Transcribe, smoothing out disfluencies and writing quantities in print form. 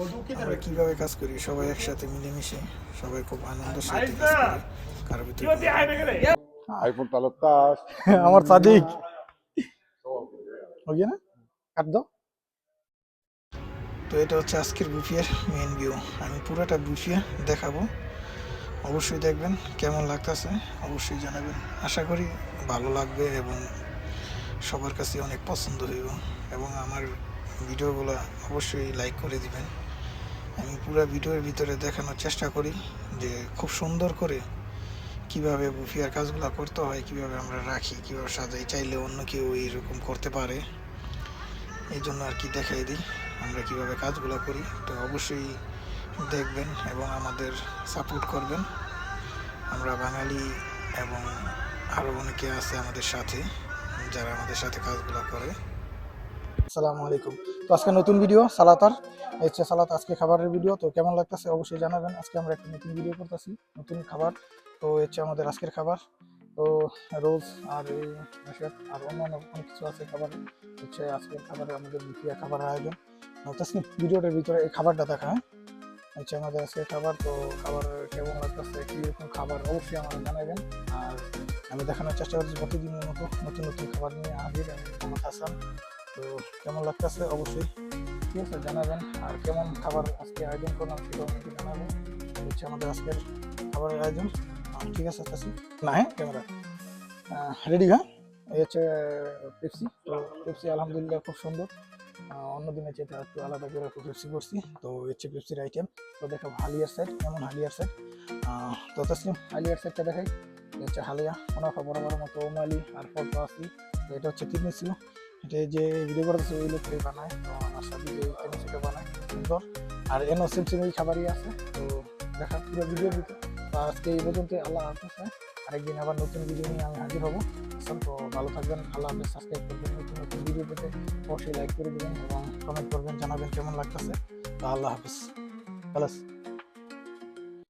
আমরা কিভাবে কাজ করি সবাই একসাথে মিলেমিশে, সবাই খুব আনন্দের সাথে কাজ করি। কারো ভিতরে আইফোন 13 আমার সাদিক हो गया ना কাট দাও। তো এটা হচ্ছে আজকের বুফিয়ার মেইন ভিউ। আমি পুরোটা বুফিয়া দেখাবো, অবশ্যই দেখবেন। কেমন লাগতেছে অবশ্যই জানাবেন। আশা করি ভালো লাগবে এবং সবার কাছে অনেক পছন্দ হইব, এবং আমার ভিডিওগুলো অবশ্যই লাইক করে দিবেন। আমি পুরো ভিডিওর ভিতরে দেখানোর চেষ্টা করি যে খুব সুন্দর করে কিভাবে বুফিয়ার কাজগুলো করতে হয়, কিভাবে আমরা রাখি, কিভাবে সাজাই, চাইলে অন্য কেউ এইরকম করতে পারে, এই জন্য আর কি দেখাই দিই আমরা কিভাবে কাজগুলো করি। তো অবশ্যই দেখবেন এবং আমাদের সাপোর্ট করবেন। আমরা বাঙালি এবং আরও অনেকে আছে আমাদের সাথে, যারা আমাদের সাথে কাজগুলো করে। আসসালামু আলাইকুম। তো আজকে নতুন ভিডিও সালাতার, হচ্ছে সালাত আজকে খাবারের ভিডিও। তো কেমন লাগতেছে অবশ্যই জানাবেন। আজকে আমরা একটা নতুন ভিডিও করতেছি, নতুন খাবার। তো হচ্ছে আমাদের আজকের খাবার তো রোজ আর এই মাসের আর অন্যান্য অনেক কিছু আছে খাবার। হচ্ছে আজকের খাবারে আমাদের বুফিয়া খাবারের আয়োজন। তাসনিম ভিডিওটার ভিতরে এই খাবারটা দেখা, হ্যাঁ হচ্ছে আমাদের আজকে খাবার। তো খাবার কেমন লাগতেছে, কীরকম খাবার অবশ্যই আমাদের জানাবেন। আর আমি দেখানোর চেষ্টা করছি প্রতিদিনের মতো নতুন নতুন খাবার নিয়ে হাজির আমি মোহাম্মদ হাসান। তো কেমন লাগতেছে অবশ্যই ঠিক আছে জানাবেন। আর কেমন খাবার আজকে আয়োজন করলাম সেটাও আমাকে জানাবেন। হচ্ছে আমাদের আজকের খাবারের আয়োজন। ঠিক আছে আসতেছি না, হ্যাঁ ক্যামেরা রেডি। হ্যাঁ এই হচ্ছে পেপসি। তো পেপসি আলহামদুলিল্লাহ খুব সুন্দর, অন্য দিনের চেয়ে একটু আলাদা করে পেপসি করছি। তো হচ্ছে পেপসির আইটেম। তো দেখাবো হালিয়ার সেট, কেমন হালিয়ার সেট। তো তাসলিম হালিয়ার সেটটা দেখাই। হচ্ছে হালিয়া মুনাফা বড় বড় মতো ওমালি আর ফটো আসি। তো এটা হচ্ছে তিরমিসু। এটা যে ভিডিও করতেছে ওই লোকটাই বানায়। তো আমার সাথে যে তিরমিসুটা বানায় সুন্দর। আর এনও সেম এই খাবারই আছে। তো দেখা পুরো ভিডিওর ভিতরে। তো আজকে এই পর্যন্ত, আল্লাহ হাফেজ। আরেকদিন আবার নতুন ভিডিও নিয়ে আমি হাজির হবো। তো ভালো থাকবেন, আল্লাহ হাফেজ। সাবস্ক্রাইব করবেন, নতুন নতুন ভিডিও পেতে অবশ্যই লাইক করে দেবেন এবং কমেন্ট করবেন, জানাবেন কেমন লাগতেছে। তো আল্লাহ হাফেজ।